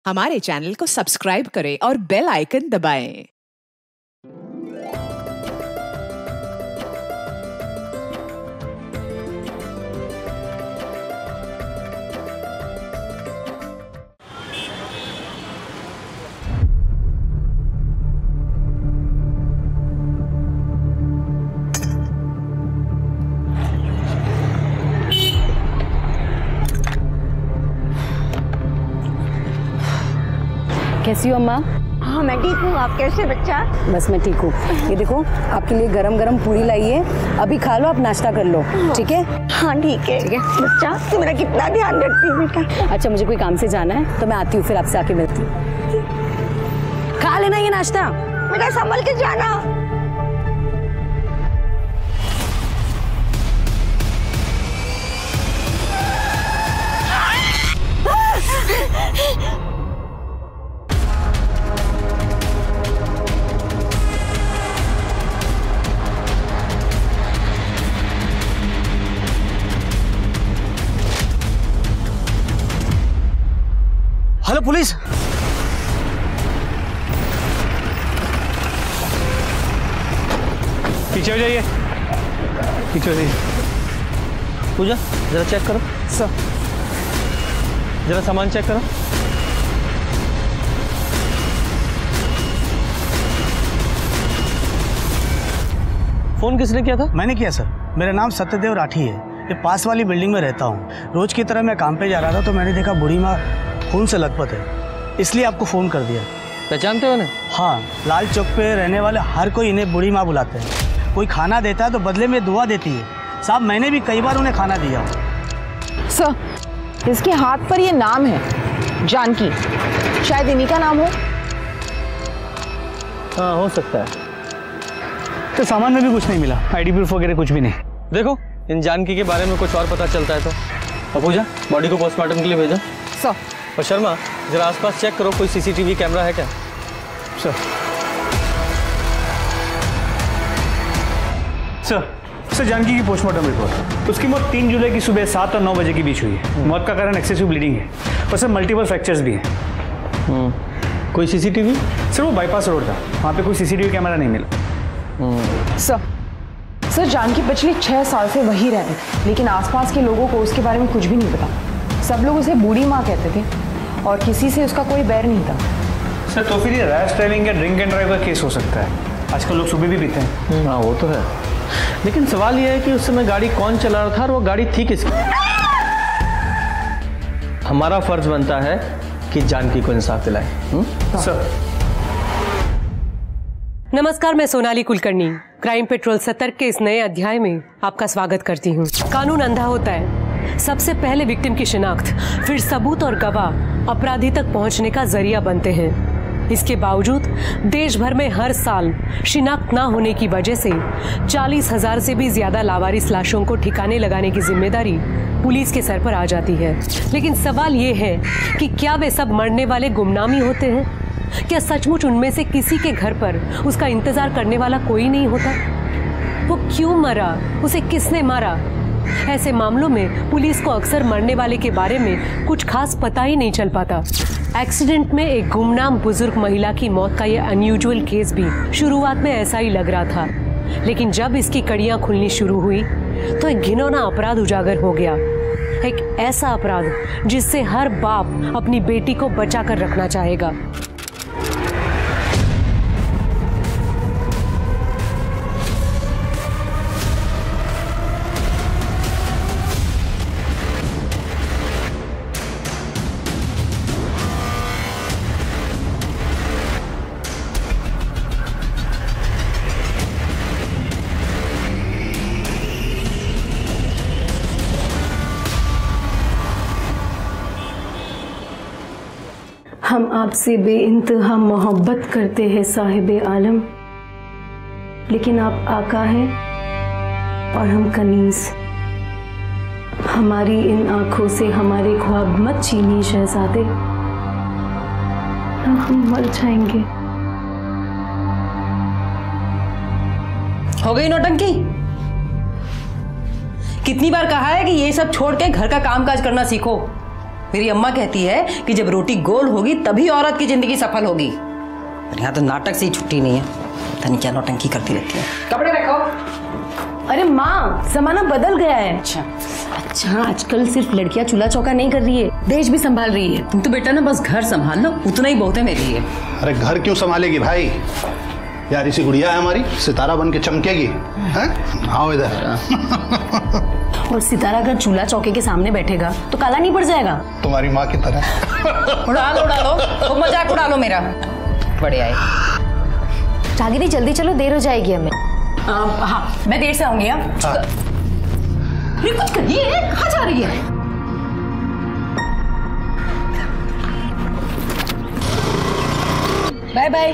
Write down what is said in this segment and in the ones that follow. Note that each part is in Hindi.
हमारे चैनल को सब्सक्राइब करें और बेल आइकन दबाएं। कैसी हो अम्मा? हाँ मैं ठीक हूँ, आप कैसे बच्चा? बस मैं ठीक हूँ। ये देखो आपके लिए गरम गरम पूरी लाई है, अभी खा लो, आप नाश्ता कर लो, ठीक है? हाँ ठीक है। ठीक है बच्चा तू मेरा कितना ध्यान रखती है बेटा। अच्छा मुझे कोई काम से जाना है तो मैं आती हूँ, फिर आपसे आके मिलती हूँ। खा लेना ये नाश्ता। बेटा संभल के जाना। Hello police. पीछे हो जाइए, पीछे हो जाइए। पूजा जरा चेक करो सर, जरा सामान चेक करो। फोन किसने किया था? मैंने किया सर। मेरा नाम सत्यदेव राठी है, ये पास वाली बिल्डिंग में रहता हूँ। रोज की तरह मैं काम पे जा रहा था तो मैंने देखा बूढ़ी माँ खून से लथपथ है, इसलिए आपको फ़ोन कर दिया। पहचानते हो ना? हाँ, लाल चौक पे रहने वाले हर कोई इन्हें बूढ़ी माँ बुलाते हैं। कोई खाना देता है तो बदले में दुआ देती है। साहब मैंने भी कई बार उन्हें खाना दिया। सर इसके हाथ पर ये नाम है जानकी, शायद इन्हीं का नाम हो। हाँ हो सकता है। तो सामान में भी कुछ नहीं मिला, आईडी प्रूफ वगैरह कुछ भी नहीं। देखो इन जानकी के बारे में कुछ और पता चलता है तो। पूजा बॉडी को पोस्टमार्टम के लिए भेजो। सर और शर्मा जरा आसपास चेक करो, कोई सीसीटीवी कैमरा है क्या? सर सर जानकी की पोस्टमार्टम रिपोर्ट। उसकी मौत 3 जुलाई की सुबह 7 और 9 बजे के बीच हुई है। मौत का कारण एक्सेसिव ब्लीडिंग है और सर मल्टीपल फ्रैक्चर्स भी हैं। कोई सीसीटीवी? सर वो बाईपास रोड था, वहाँ पे कोई सीसीटीवी कैमरा नहीं मिला। सर जानकी पिछले 6 साल से वही रहे, लेकिन आसपास के लोगों को उसके बारे में कुछ भी नहीं पता। सब लोग उसे बूढ़ी माँ कहते थे और किसी से उसका कोई बैर नहीं था। सर तो फिर ये रैश ड्राइविंग या ड्रिंक एंड ड्राइव का केस हो सकता है। आजकल लोग सुबह भी पीते हैं। हाँ वो तो है, लेकिन सवाल ये है कि उस समय गाड़ी कौन चला रहा था और वो गाड़ी थी किसकी? हमारा फर्ज बनता है कि जानकी को इंसाफ दिलाएं। सर नमस्कार, मैं सोनाली कुलकर्णी क्राइम पेट्रोल सतर्क के इस नए अध्याय में आपका स्वागत करती हूँ। कानून अंधा होता है, सबसे पहले विक्टिम की शिनाख्त, फिर सबूत और गवाह अपराधी तक पहुँचने का जरिया बनते हैं। इसके बावजूद देश भर में हर साल शिनाख्त न होने की वजह से 40,000 से भी ज्यादा लावारिस लाशों को ठिकाने लगाने की जिम्मेदारी पुलिस के सर पर आ जाती है। लेकिन सवाल ये है कि क्या वे सब मरने वाले गुमनामी होते हैं? क्या सचमुच उनमें से किसी के घर पर उसका इंतजार करने वाला कोई नहीं होता? वो क्यों मरा, उसे किसने मारा? ऐसे मामलों में पुलिस को अक्सर मरने वाले के बारे में कुछ खास पता ही नहीं चल पाता। एक्सीडेंट में एक गुमनाम बुजुर्ग महिला की मौत का यह अनयूजुअल केस भी शुरुआत में ऐसा ही लग रहा था, लेकिन जब इसकी कड़ियां खुलनी शुरू हुई तो एक घिनौना अपराध उजागर हो गया। एक ऐसा अपराध जिससे हर बाप अपनी बेटी को बचा कर रखना चाहेगा। हम आपसे बेइंतहा मोहब्बत करते हैं साहिबे आलम, लेकिन आप आका हैं और हम कनीज। हमारी इन आंखों से हमारे ख्वाब मत छीनिए शहजादे, हम मर जाएंगे। हो गई नौटंकी? कितनी बार कहा है कि ये सब छोड़ के घर का कामकाज करना सीखो। मेरी अम्मा कहती है कि जब रोटी गोल होगी तभी औरत की जिंदगी सफल होगी। और यहाँ तो नाटक से ही छुट्टी नहीं है, पता नहीं क्या नौटंकी करती रहती है। कपड़े रखो। अरे माँ, जमाना बदल गया है। अच्छा, आजकल सिर्फ लड़कियां चूल्हा चौका नहीं कर रही है, देश भी संभाल रही है। तुम तो बेटा ना बस घर संभाल लो, उतना ही बहुत है मेरे लिए। अरे घर क्यों संभालेगी भाई, यार इसी गुड़िया है हमारी, सितारा बन के चमकेगी। हैं? आओ इधर। और सितारा अगर चूल्हा चौके के सामने बैठेगा तो काला नहीं पड़ जाएगा? तुम्हारी माँ की तरह। उड़ा लो, वो मजाक उड़ा लो मेरा। बढ़िया है। रागिनी जल्दी चलो, देर हो जाएगी हमें। हाँ, मैं देर से आऊंगी। कुछ करिए, कहाँ जा रही है? Bye bye.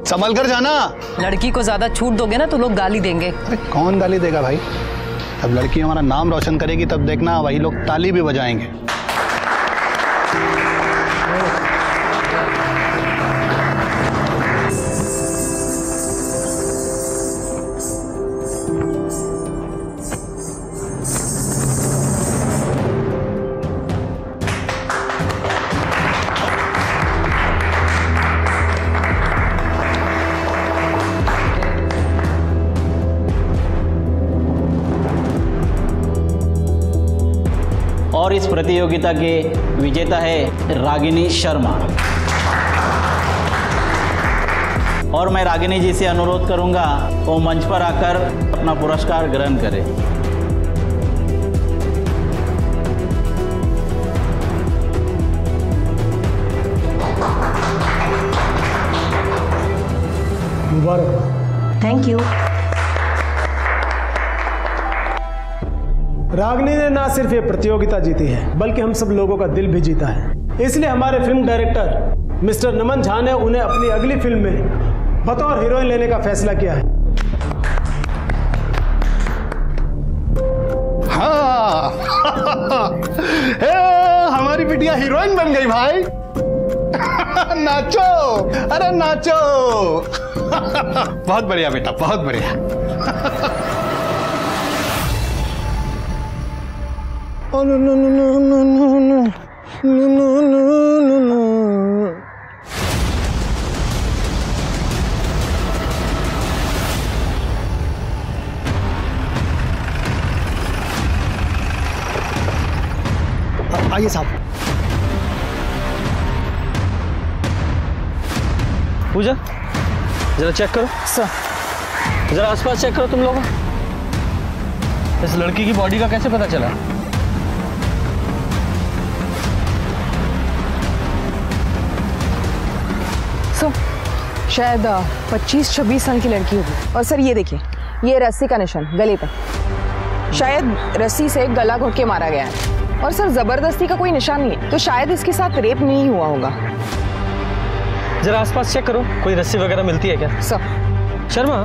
संभल कर जाना। लड़की को ज्यादा छूट दोगे ना तो लोग गाली देंगे। अरे कौन गाली देगा भाई, अब लड़की हमारा नाम रोशन करेगी तब देखना वही लोग ताली भी बजाएंगे। और इस प्रतियोगिता के विजेता है रागिनी शर्मा। और मैं रागिनी जी से अनुरोध करूंगा वो मंच पर आकर अपना पुरस्कार ग्रहण करें। मुबारक। Thank you. रागिनी ने ना सिर्फ ये प्रतियोगिता जीती है बल्कि हम सब लोगों का दिल भी जीता है। इसलिए हमारे फिल्म डायरेक्टर मिस्टर नमन झा ने उन्हें अपनी अगली फिल्म में बतौर हीरोइन लेने का फैसला किया है। हाँ। हमारी बिटिया हीरोइन बन गई भाई। नाचो, अरे नाचो। बहुत बढ़िया बेटा, बहुत बढ़िया। आइए साहब। पूजा जरा चेक करो सर, जरा आसपास चेक करो तुम लोग। इस लड़की की बॉडी का कैसे पता चला? शायद 25-26 साल की लड़की होगी। और सर ये देखिए, ये रस्सी का निशान गले पे, शायद रस्सी से गला घोट के मारा गया है। और सर जबरदस्ती का कोई निशान नहीं है, तो शायद इसके साथ रेप नहीं हुआ होगा। जरा आसपास चेक करो, कोई रस्सी वगैरह मिलती है क्या? सर शर्मा,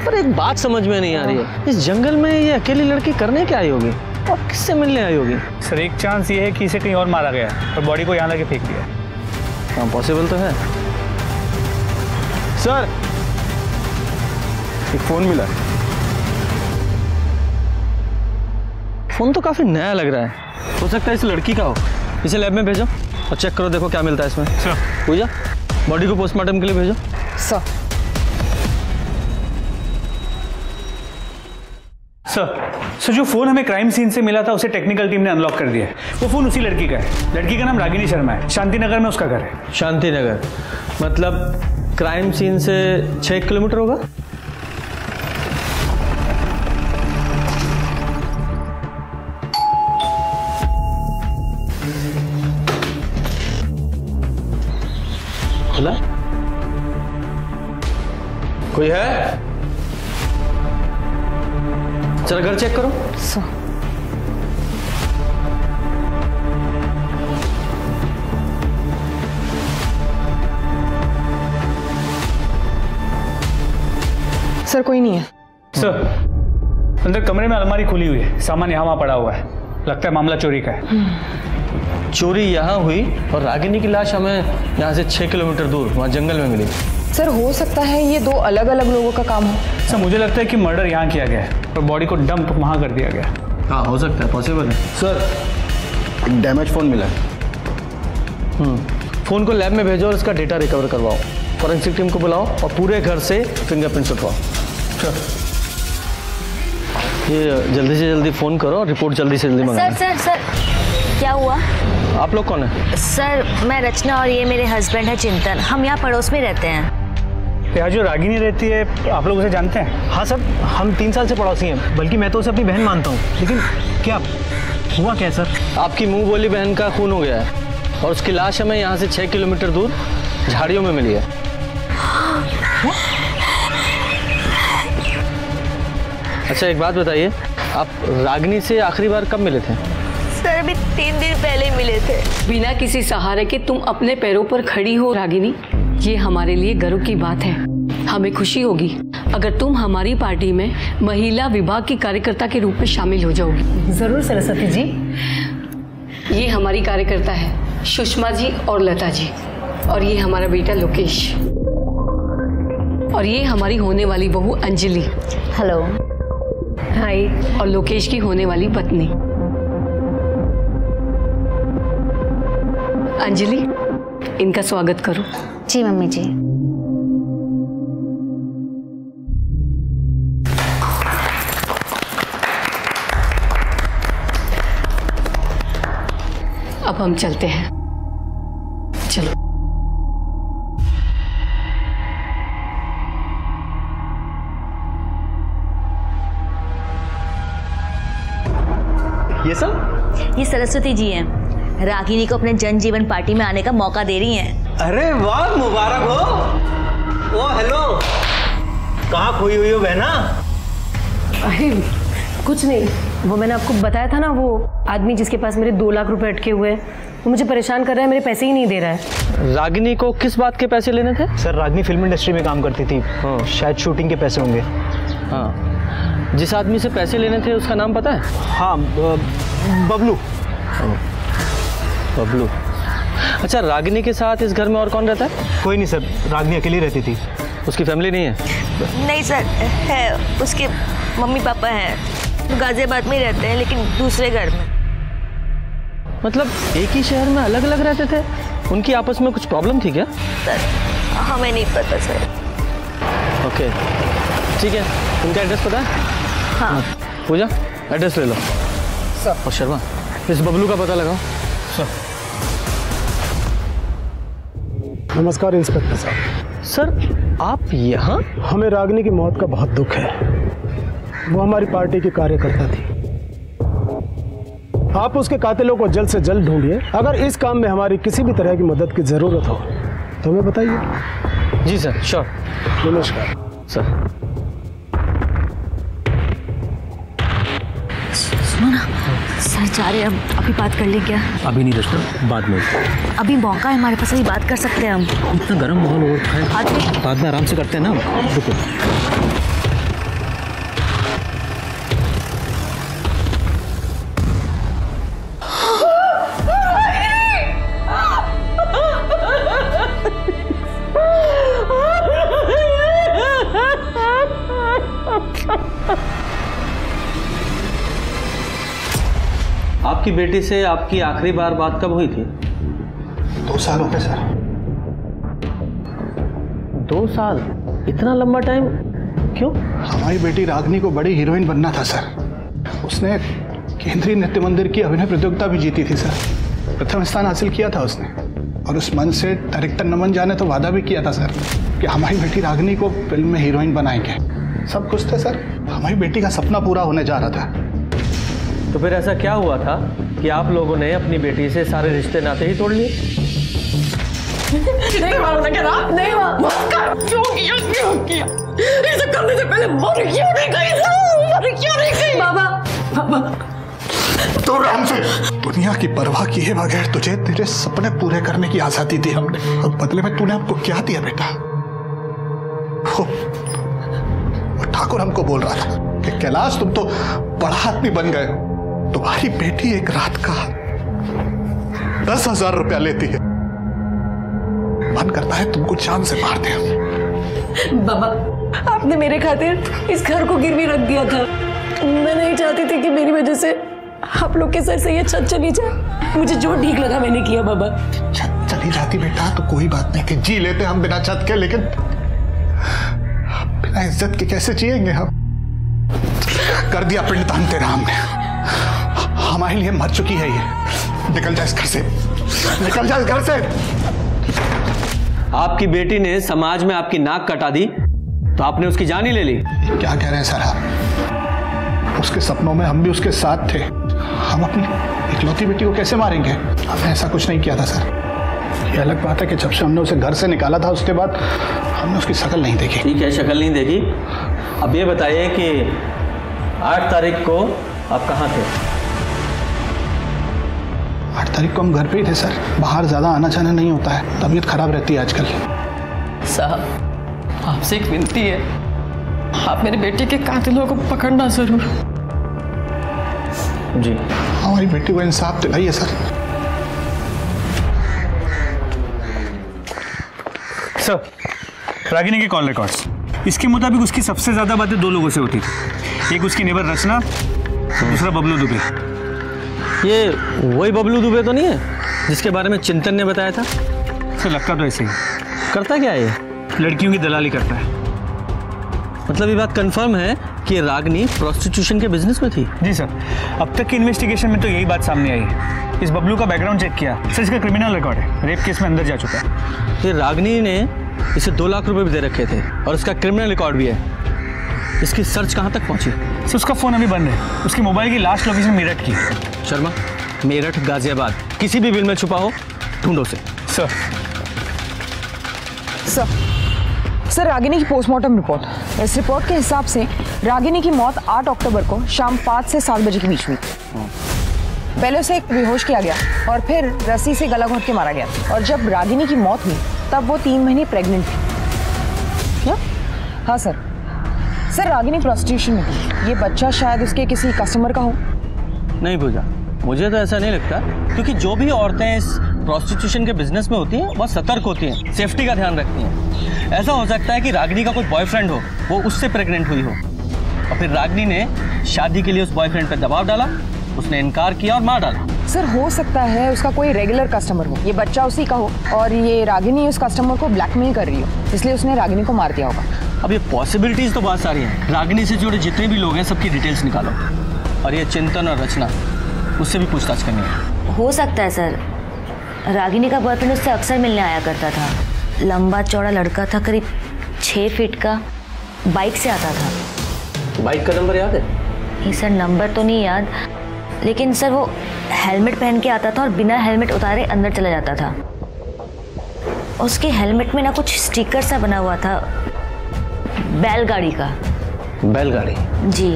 पर एक बात समझ में नहीं आ रही है, इस जंगल में ये अकेली लड़की करने क्या आई होगी और किससे मिलने आई होगी? सर एक चांस ये है कि इसे कहीं और मारा गया और बॉडी को यहाँ लाके फेंक दिया। हाँ पॉसिबल तो है। सर एक फोन मिला। फोन तो काफी नया लग रहा है, हो सकता है इस लड़की का हो। इसे लैब में भेजो और चेक करो, देखो क्या मिलता है इसमें। पूजा बॉडी को पोस्टमार्टम के लिए भेजो। सर जो फोन हमें क्राइम सीन से मिला था उसे टेक्निकल टीम ने अनलॉक कर दिया है। वो फोन उसी लड़की का है। लड़की का नाम रागिनी शर्मा है, शांति नगर में उसका घर है। शांति नगर मतलब क्राइम सीन से 6 किलोमीटर होगा। खुला? कोई है? चलो घर चेक करो। सर कोई नहीं है। सर अंदर कमरे में अलमारी खुली हुई है, सामान यहाँ वहाँ पड़ा हुआ है, लगता है मामला चोरी का है। चोरी यहाँ हुई और रागिनी की लाश हमें यहाँ से 6 किलोमीटर दूर वहाँ जंगल में मिली। सर हो सकता है ये 2 अलग अलग लोगों का काम हो। सर मुझे लगता है कि मर्डर यहाँ किया गया है और बॉडी को डंप वहाँ कर दिया गया। हाँ हो सकता है, पॉसिबल है। सर डैमेज फ़ोन मिला है। फ़ोन को लैब में भेजो और इसका डेटा रिकवर करवाओ। फॉरेंसिक टीम को बुलाओ और पूरे घर से फिंगरप्रिंट्स उठवाओ। ये जल्दी से जल्दी फ़ोन करो और रिपोर्ट जल्दी से जल्दी मंगाओ। सर क्या हुआ? आप लोग कौन है? सर मैं रचना और ये मेरे हस्बैंड है चिंतन। हम यहाँ पड़ोस में रहते हैं। यहाँ जो रागिनी रहती है आप लोग उसे जानते हैं? हाँ सर, हम 3 साल से पड़ोसी हैं, बल्कि मैं तो उसे अपनी बहन मानता हूँ। लेकिन क्या हुआ क्या सर? आपकी मुंह बोली बहन का खून हो गया है और उसकी लाश हमें यहाँ से 6 किलोमीटर दूर झाड़ियों में मिली है। अच्छा एक बात बताइए, आप रागिनी से आखिरी बार कब मिले थे? सर अभी 3 दिन पहले मिले थे। बिना किसी सहारे के तुम अपने पैरों पर खड़ी हो रागिनी, ये हमारे लिए गर्व की बात है। हमें खुशी होगी अगर तुम हमारी पार्टी में महिला विभाग की कार्यकर्ता के रूप में शामिल हो जाओगी। जरूर सरस्वती जी। ये हमारी कार्यकर्ता है सुषमा जी और लता जी, और ये हमारा बेटा लोकेश, और ये हमारी होने वाली बहू अंजलि। हेलो। हाय। और लोकेश की होने वाली पत्नी अंजलि। इनका स्वागत करो। जी मम्मी जी। अब हम चलते हैं। चलो। ये सब? ये सरस्वती जी हैं। रागिनी को अपने जन जीवन पार्टी में आने का मौका दे रही हैं। अरे वाह, मुबारक हो। ओ हेलो, कहाँ खोई हुई हो बहना? अरे कुछ नहीं, वो मैंने आपको बताया था ना, वो आदमी जिसके पास मेरे 2 लाख रुपए अटके हुए, वो मुझे परेशान कर रहा है, मेरे पैसे ही नहीं दे रहा है। रागिनी को किस बात के पैसे लेने थे? सर रागिनी फिल्म इंडस्ट्री में काम करती थी। हाँ। शायद शूटिंग के पैसे होंगे। हाँ, जिस आदमी से पैसे लेने थे उसका नाम पता है? हाँ, बबलू। बबलू। अच्छा, रागिनी के साथ इस घर में और कौन रहता है? कोई नहीं सर, रागिनी अकेली रहती थी। उसकी फैमिली नहीं है? नहीं सर, है। उसके मम्मी पापा हैं, तो गाजियाबाद में ही रहते हैं, लेकिन दूसरे घर में। मतलब एक ही शहर में अलग अलग रहते थे? उनकी आपस में कुछ प्रॉब्लम थी क्या? सर हमें नहीं पता सर। ओके ठीक है, उनका एड्रेस पता है? हाँ। पूजा एड्रेस ले लो सर। और शर्मा इस बबलू का पता लगाओ सर। नमस्कार इंस्पेक्टर साहब। सर आप यहाँ? हमें रागिनी की मौत का बहुत दुख है। वो हमारी पार्टी की कार्यकर्ता थी। आप उसके कातिलों को जल्द से जल्द ढूंढिए। अगर इस काम में हमारी किसी भी तरह की मदद की जरूरत हो तो हमें बताइए। जी सर, श्योर। नमस्कार सर। सुनो ना सर, जा रहे हैं, अभी बात कर लें क्या? अभी नहीं रचना, बाद में। अभी मौका है हमारे पास, अभी बात कर सकते हैं हम। इतना गर्म माहौल हो रखा है, बाद में आराम से करते हैं ना। रुको। आपकी बेटी से आपकी आखिरी बार बात कब हुई थी? 2 साल हो गए सर। 2 साल? इतना लंबा टाइम क्यों? हमारी बेटी रागिनी को बड़ी हीरोइन बनना था सर। उसने केंद्रीय नृत्य मंदिर की अभिनय प्रतियोगिता भी जीती थी सर। प्रथम स्थान हासिल किया था उसने। और उस मंच से डायरेक्टर नमन झा ने तो वादा भी किया था सर कि हमारी बेटी रागिनी को फिल्म में हीरोइन बनाएंगे। सब कुछ थे सर, हमारी बेटी का सपना पूरा होने जा रहा था। तो फिर ऐसा क्या हुआ था कि आप लोगों ने अपनी बेटी से सारे रिश्ते नाते ही तोड़ लिए? नहीं हुआ, नहीं हुआ। क्यों किया? ये सब करने से पहले मर क्यों नहीं गई? बाबा तो राम से दुनिया की परवाह किए बगैर तुझे तेरे सपने पूरे करने की आजादी दी हमने, और बदले में तूने हमको क्या दिया बेटा? वो ठाकुर हमको बोल रहा था कि कैलाश तुम तो बड़ा आदमी बन गए हो, तुम्हारी बेटी एक रात का 10,000 रुपया लेती है। मन करता है तुमको जान से मार दे। बाबा आपने मेरे खातिर इस घर को गिरवी रख दिया था। मैं नहीं चाहती थी कि मेरी वजह से आप लोग के सर से ये छत चली जाए, मुझे जो ठीक लगा मैंने किया बाबा। छत चली जाती बेटा तो कोई बात नहीं थी, जी लेते हम बिना छत के, लेकिन बिना इज्जत के कैसे जिएंगे हम? कर दिया पिंडदान तेरा हमने, हमारे लिए मर चुकी है ये। निकल जा इस घर से, निकल जा इस घर से। आपकी बेटी ने समाज में आपकी नाक कटा दी तो आपने उसकी जान ही ले ली। क्या कह रहे हैं सर आप? उसके सपनों में हम भी उसके साथ थे, हम अपनी इकलौती बेटी को कैसे मारेंगे? हमने ऐसा कुछ नहीं किया था सर। ये अलग बात है कि जब से हमने उसे घर से निकाला था उसके बाद हमने उसकी शक्ल नहीं देखी। ठीक है, शक्ल नहीं देखी। अब ये बताइए कि 8 तारीख को आप कहाँ थे? 8 तारीख को हम घर पे ही थे सर। बाहर ज्यादा आना जाना नहीं होता है, तबीयत खराब रहती है आजकल। साहब आपसे एक विनती है, आप मेरे बेटे के कातिलों को पकड़ना जरूर। जी हमारी बेटी को इंसाफ दिलाइए सर। सर, रागिनी के कॉल रिकॉर्ड्स, इसके मुताबिक उसकी सबसे ज्यादा बातें 2 लोगों से होती थी। एक उसकी नेबर रचना, दूसरा बबलू दुबे। ये वही बबलू दुबे तो नहीं है जिसके बारे में चिंतन ने बताया था? सर लगता तो ऐसे ही। करता क्या है ये? लड़कियों की दलाली करता है। मतलब ये बात कंफर्म है कि रागिनी प्रोस्टिट्यूशन के बिजनेस में थी? जी सर, अब तक की इन्वेस्टिगेशन में तो यही बात सामने आई है। इस बबलू का बैकग्राउंड चेक किया सर, इसका क्रिमिनल रिकॉर्ड है, रेप केस में अंदर जा चुका है। फिर रागिनी ने इसे 2 लाख रुपए भी दे रखे थे और इसका क्रिमिनल रिकॉर्ड भी है। इसकी सर्च कहाँ तक पहुंची? सर उसका फोन अभी बंद है। उसकी मोबाइल की लास्ट लोकेशन मेरठ की। शर्मा, मेरठ, गाजियाबाद, किसी भी बिल में छुपा हो ढूंढो से। सर सर रागिनी की पोस्टमार्टम रिपोर्ट, इस रिपोर्ट के हिसाब से रागिनी की मौत 8 अक्टूबर को शाम 5 से 7 बजे के बीच हुई। पहले उसे बेहोश किया गया और फिर रस्सी से गला घोंट के मारा गया, और जब रागिनी की मौत हुई तब वो 3 महीने प्रेग्नेंट थी। क्या? हाँ सर। सर रागिनी प्रोस्टिट्यूशन में थी। ये बच्चा शायद उसके किसी कस्टमर का हो। नहीं पूजा, मुझे तो ऐसा नहीं लगता, क्योंकि जो भी औरतें इस प्रोस्टिट्यूशन के बिजनेस में होती हैं बहुत सतर्क होती हैं, सेफ्टी का ध्यान रखती हैं। ऐसा हो सकता है कि रागिनी का कोई बॉयफ्रेंड हो, वो उससे प्रेग्नेंट हुई हो और फिर रागिनी ने शादी के लिए उस बॉयफ्रेंड पर दबाव डाला, उसने इनकार किया और मार डाला। सर हो सकता है उसका कोई रेगुलर कस्टमर हो, ये बच्चा उसी का हो और ये रागिनी उस कस्टमर को ब्लैकमेल कर रही हो, इसलिए उसने रागिनी को मार दिया होगा। अब ये पॉसिबिलिटीज तो बहुत सारी हैं। रागिनी से जुड़े जितने भी लोग हैं सबकी डिटेल्स निकालो, और ये चिंतन और रचना, उससे भी पूछताछ करनी है। हो सकता है सर, रागिनी का बॉयफ्रेंड उससे अक्सर मिलने आया करता था। लंबा चौड़ा लड़का था, करीब 6 फीट का, बाइक से आता था। बाइक का नंबर याद है? नहीं सर, नंबर तो नहीं याद, लेकिन सर वो हेलमेट पहन के आता था और बिना हेलमेट उतारे अंदर चला जाता था। उसके हेलमेट में ना कुछ स्टिकर सा बना हुआ था, बैलगाड़ी का। बैलगाड़ी? जी,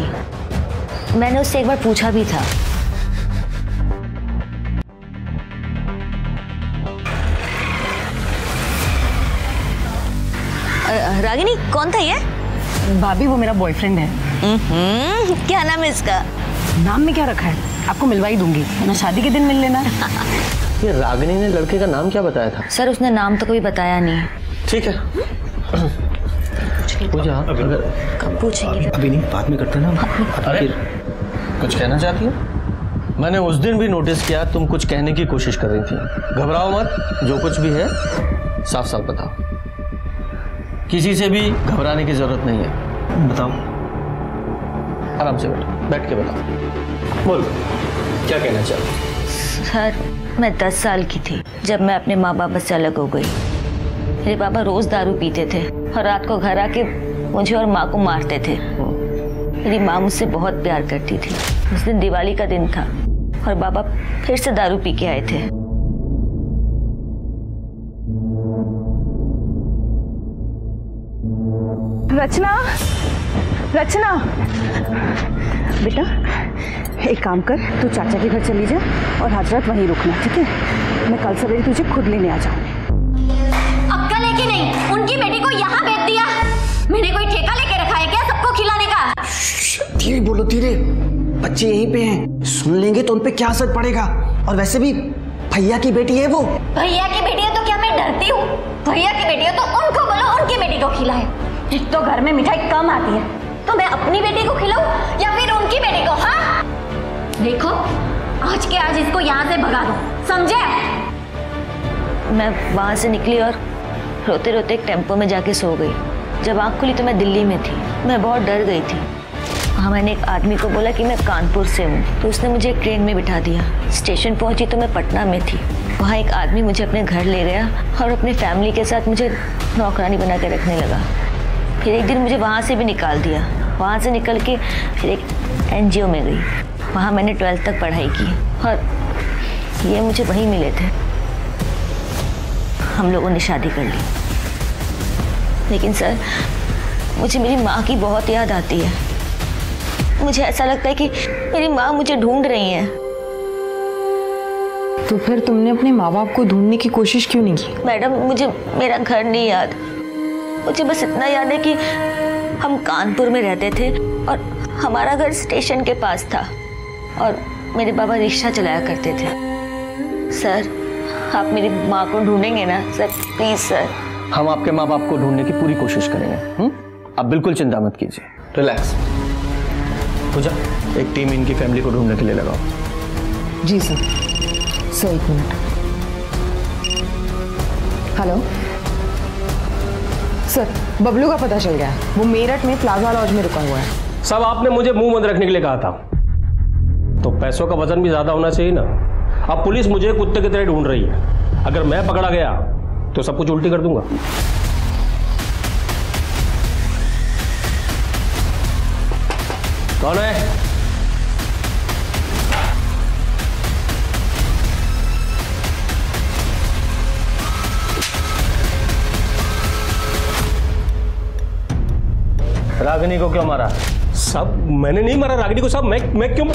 मैंने उससे एक बार पूछा भी था। रागिनी कौन था ये? भाभी वो मेरा बॉयफ्रेंड है। क्या नाम है इसका? नाम में क्या रखा है आपको मिलवा ही दूंगी, ना शादी के दिन मिल लेना। ये रागिनी ने लड़के का नाम क्या बताया था? सर उसने नाम तो कभी बताया नहीं। ठीक है, पूजा अगर कब पूछेंगे? अभी नहीं, बाद में करते ना। अरे कुछ कहना चाहती हो? मैंने उस दिन भी नोटिस किया तुम कुछ कहने की कोशिश कर रही थी। घबराओ मत, जो कुछ भी है साफ साफ बताओ, किसी से भी घबराने की जरूरत नहीं है। बताओ, आराम से बैठ के बताओ। बोल, क्या कहना चाहती? सर मैं 10 साल की थी जब मैं अपने माँ बाप से अलग हो गई। मेरे पापा रोज दारू पीते थे और रात को घर आके मुझे और माँ को मारते थे। मेरी माँ मुझसे बहुत प्यार करती थी। उस दिन दिवाली का दिन था और पापा फिर से दारू पी के आए थे। रचना, रचना बेटा एक काम कर, तू चाचा के घर चली जा और आज रात वहीं रुकना, ठीक है? मैं कल सवेरे तुझे खुद लेने आ जाऊंगी। अक्कल है कि नहीं? उनकी बेटी को यहाँ भेज दिया। मैंने कोई ठेका लेके रखा है क्या सबको खिलाने का? धीरे बोलो, धीरे, बच्चे यहीं पे हैं, सुन लेंगे तो उनपे क्या असर पड़ेगा। और वैसे भी भैया की बेटी है वो। भैया की बेटी है तो क्या मैं डरती हूँ? भैया की बेटी है तो उनको बोलो उनकी बेटी को खिलाए। एक तो घर में मिठाई कम आती है, तो मैं अपनी बेटी को खिलाऊं या फिर उनकी बेटी को? हाँ देखो, आज के आज इसको यहाँ से भगा दो, समझे? मैं वहाँ से निकली और रोते रोते एक टेम्पो में जाके सो गई। जब आँख खुली तो मैं दिल्ली में थी। मैं बहुत डर गई थी। वहाँ मैंने एक आदमी को बोला कि मैं कानपुर से हूँ, तो उसने मुझे एक ट्रेन में बिठा दिया। स्टेशन पहुँची तो मैं पटना में थी। वहाँ एक आदमी मुझे अपने घर ले गया और अपनी फैमिली के साथ मुझे नौकरानी बना के रखने लगा। फिर एक दिन मुझे वहाँ से भी निकाल दिया। वहाँ से निकल के फिर एक NGO में गई। वहाँ मैंने 12th तक पढ़ाई की और ये मुझे वहीं मिले थे। हम लोगों ने शादी कर ली। लेकिन सर, मुझे मेरी माँ की बहुत याद आती है। मुझे ऐसा लगता है कि मेरी माँ मुझे ढूंढ रही है। तो फिर तुमने अपने माँ बाप को ढूंढने की कोशिश क्यों नहीं की? मैडम, मुझे मेरा घर नहीं याद। मुझे बस इतना याद है कि हम कानपुर में रहते थे और हमारा घर स्टेशन के पास था और मेरे बाबा रिक्शा चलाया करते थे। सर, आप मेरी माँ को ढूंढेंगे ना सर? Please sir. हम आपके माँ बाप को ढूंढने की पूरी कोशिश करेंगे। आप बिल्कुल चिंता मत कीजिए, रिलैक्स। पूजा, एक टीम इनकी फैमिली को ढूंढने के लिए लगाओ। जी sir. Sir, 1 minute. Hello sir, Bablu का पता चल गया है। वो मेरठ में प्लाजा लॉज में रुका हुआ है। सब आपने मुझे मुंह बंद रखने के लिए कहा था, तो पैसों का वजन भी ज्यादा होना चाहिए ना। अब पुलिस मुझे कुत्ते की तरह ढूंढ रही है। अगर मैं पकड़ा गया तो सब कुछ उल्टी कर दूंगा। कौन है? रागिनी को क्यों मारा? सब मैंने नहीं मारा रागिनी को। सब मैं क्यों?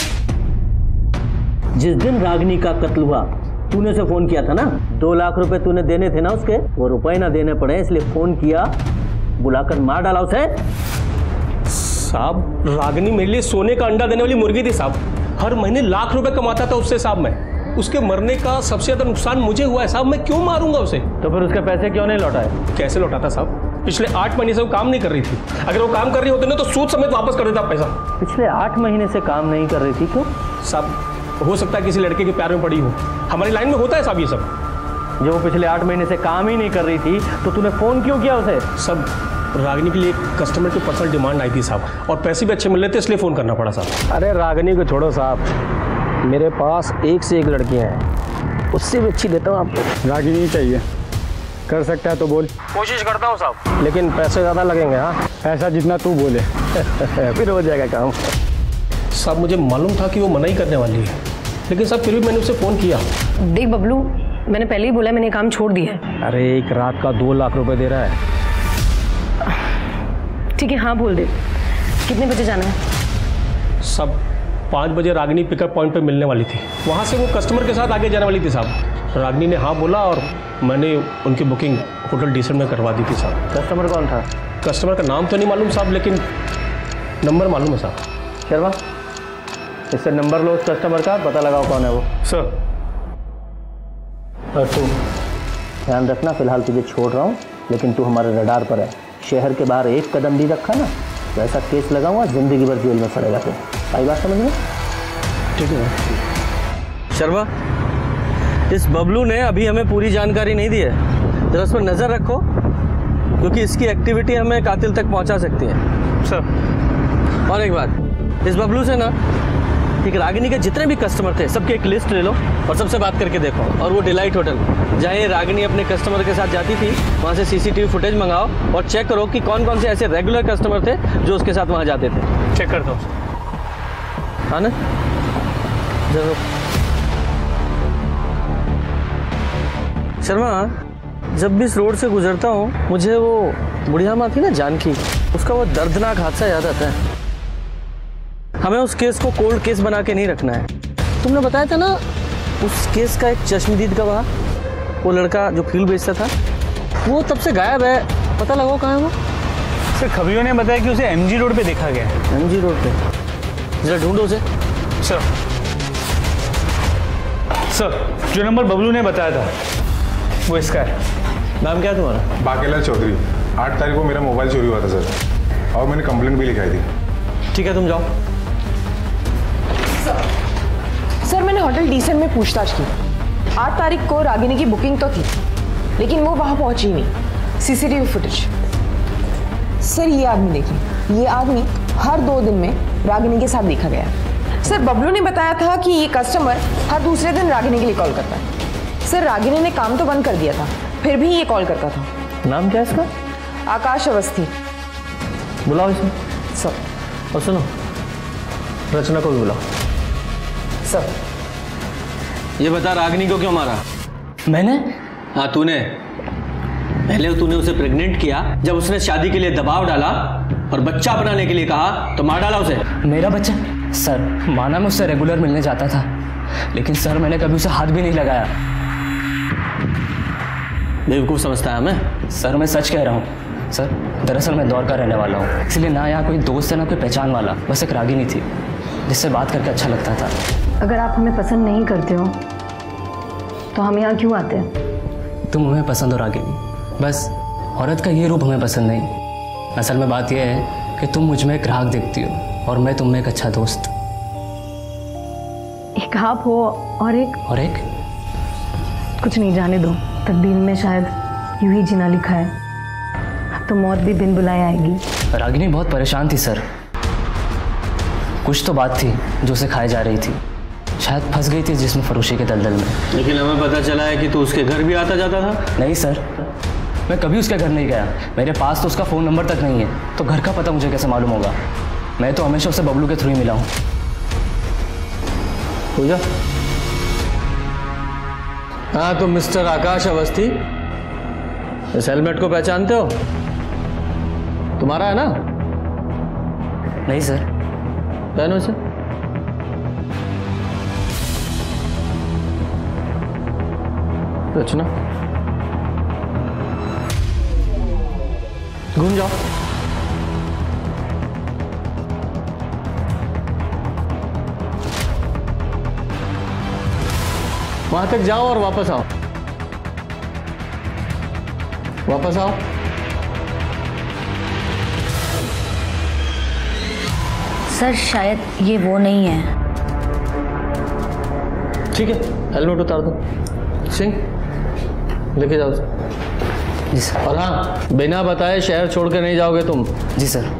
जिस दिन रागिनी का कत्ल हुआ तूने उसे फोन किया था ना। 2 लाख रुपए तूने देने थे ना उसके, वो रुपए ना देने पड़े इसलिए फोन किया, बुलाकर मार डाला उसे। साहब, रागिनी मेरे लिए सोने का अंडा देने वाली मुर्गी थी साहब। हर महीने लाख रुपए कमाता था उससे साहब मैं। उसके मरने का सबसे ज्यादा नुकसान मुझे हुआ है साहब। मैं क्यों मारूंगा उसे? तो फिर उसके पैसे क्यों नहीं लौटाए? कैसे लौटाता साहब? पिछले 8 महीने से वो काम नहीं कर रही थी। अगर वो काम कर रही होती ना तो सूद समेत वापस कर देता पैसा। पिछले 8 महीने से काम नहीं कर रही थी क्यों? साहब, हो सकता है किसी लड़के के प्यार में पड़ी हो। हमारी लाइन में होता है साहब ये सब। जब वो पिछले 8 महीने से काम ही नहीं कर रही थी तो तूने फोन क्यों किया उसे? सब रागिनी के लिए एक कस्टमर की पर्सनल डिमांड आई थी साहब, और पैसे भी अच्छे मिल रहे थे इसलिए फोन करना पड़ा साहब। अरे रागिनी को छोड़ो साहब, मेरे पास एक से एक लड़कियां हैं, उससे भी अच्छी देता हूँ आपको। रागिनी चाहिए, कर सकता है तो बोल। कोशिश करता हूँ साहब, लेकिन पैसे ज़्यादा लगेंगे। हाँ, ऐसा जितना तू बोले फिर हो जाएगा काम। साहब, मुझे मालूम था कि वो मना ही करने वाली है, लेकिन साहब फिर भी मैंने उससे फ़ोन किया। देख बबलू, मैंने पहले ही बोला मैंने काम छोड़ दिया है। अरे एक रात का 2 लाख रुपए दे रहा है। ठीक है, हाँ बोल दे। कितने बजे जाना है? सब 5 बजे रागिनी पिकअप पॉइंट पे मिलने वाली थी। वहाँ से वो कस्टमर के साथ आगे जाने वाली थी साहब। रागिनी ने हाँ बोला और मैंने उनकी बुकिंग होटल डिसेंट में करवा दी थी साहब। कस्टमर कौन था? कस्टमर का नाम तो नहीं मालूम साहब, लेकिन नंबर मालूम है साहब। शर्मा, इससे नंबर लो उस कस्टमर का, पता लगाओ कौन है वो। सर। और तू ध्यान रखना, फिलहाल तुझे छोड़ रहा हूँ, लेकिन तू हमारे रडार पर है। शहर के बाहर एक कदम भी रखा ना तो ऐसा केस लगाऊंगा, जिंदगी भर जेल में पड़ेगा। तो आई बात समझ में? ठीक है शर्मा, इस बबलू ने अभी हमें पूरी जानकारी नहीं दी है, जरा उस पर नज़र रखो, क्योंकि इसकी एक्टिविटी हमें कातिल तक पहुंचा सकती है। सर, और एक बात, इस बबलू से ना एक रागिनी के जितने भी कस्टमर थे सबकी एक लिस्ट ले लो और सबसे बात करके देखो। और वो डिलाइट होटल जहाँ ये रागिनी अपने कस्टमर के साथ जाती थी वहाँ से CCTV फुटेज मंगाओ और चेक करो कि कौन कौन से ऐसे रेगुलर कस्टमर थे जो उसके साथ वहाँ जाते थे। चेक कर दो। हाँ ना, जरूर। शर्मा, जब भी इस रोड से गुजरता हूँ मुझे वो बुढ़िया माँ थी ना जानकी, उसका वो दर्दनाक हादसा याद आता है। हमें उस केस को कोल्ड केस बना के नहीं रखना है। तुमने बताया था ना उस केस का एक चश्मदीद गवाह, वो लड़का जो फील बेचता था, वो तब से गायब है। पता लगाओ कहाँ है वो? सर, खबरियों ने बताया कि उसे MG रोड पे देखा गया है। MG रोड पे? जरा ढूंढो उसे। सर, जो नंबर बबलू ने बताया था वो इसका है। नाम क्या है तुम्हारा? बाकेला चौधरी। 8 तारीख को मेरा मोबाइल चोरी हुआ था सर, और मैंने कंप्लेंट भी लिखाई थी। ठीक है, तुम जाओ। होटल डीसेंट में पूछताछ की। 8 तारीख को रागिनी की बुकिंग तो थी, लेकिन वो वहां पहुंची नहीं। सीसीटीवी फुटेज सर, ये आदमी देखिए, ये आदमी हर 2 दिन में रागिनी के साथ देखा गया। सर बबलू ने बताया था कि ये कस्टमर हर दूसरे दिन रागिनी के लिए कॉल करता है। सर रागिनी ने काम तो बंद कर दिया था, फिर भी ये कॉल करता था। नाम क्या है इसका? आकाश अवस्थी। बुलाओ इसे। सर। और सुनो, रचना को भी बुलाओ। सर। ये बता, रागिनी को क्यों मारा? मैंने? हाँ तूने। पहले तूने उसे प्रेग्नेंट किया, जब उसने शादी के लिए दबाव डाला और बच्चा बनाने के लिए कहा तो मार डाला उसे। मेरा बच्चा? सर माना मैं उससे रेगुलर मिलने जाता था, लेकिन सर मैंने कभी उसे हाथ भी नहीं लगाया। बेवकूफ़ समझता है हमें? सर मैं सच कह रहा हूँ सर। दरअसल मैं दौर का रहने वाला हूँ, इसलिए ना यहाँ कोई दोस्त है ना कोई पहचान वाला, बस एक रागिनी थी जिससे बात करके अच्छा लगता था। अगर आप हमें पसंद नहीं करते हो तो हम यहाँ क्यों आते हैं? तुम हमें पसंद हो रागिनी, बस औरत का ये रूप हमें पसंद नहीं। असल में बात यह है कि तुम मुझ में एक ग्राहक दिखती हो और मैं तुम में एक अच्छा दोस्त। एक आप हो और एक कुछ नहीं, जाने दो। तकदीर में शायद यूं ही जीना लिखा है, अब तो मौत भी बिन बुलाए आएगी। रागिनी बहुत परेशान थी सर। कुछ तो बात थी जो उसे खाए जा रही थी, शायद फंस गई थी जिस्म फरोशी के दलदल में। लेकिन हमें पता चला है कि तू उसके घर भी आता जाता था। नहीं सर, मैं कभी उसके घर नहीं गया। मेरे पास तो उसका फ़ोन नंबर तक नहीं है, तो घर का पता मुझे कैसे मालूम होगा? मैं तो हमेशा उससे बबलू के थ्रू ही मिला हूँ। पूजा। हाँ तुम मिस्टर आकाश अवस्थी, इस हेलमेट को पहचानते हो? तुम्हारा है ना? नहीं सर। पहनो इसे। रचना घूम जाओ। वहां तक जाओ और वापस आओ। वापस आओ। सर शायद ये वो नहीं है। ठीक है, हेलमेट उतार दो। सिंह लेके जाओ। जी सर। और हाँ, बिना बताए शहर छोड़कर नहीं जाओगे तुम। जी सर।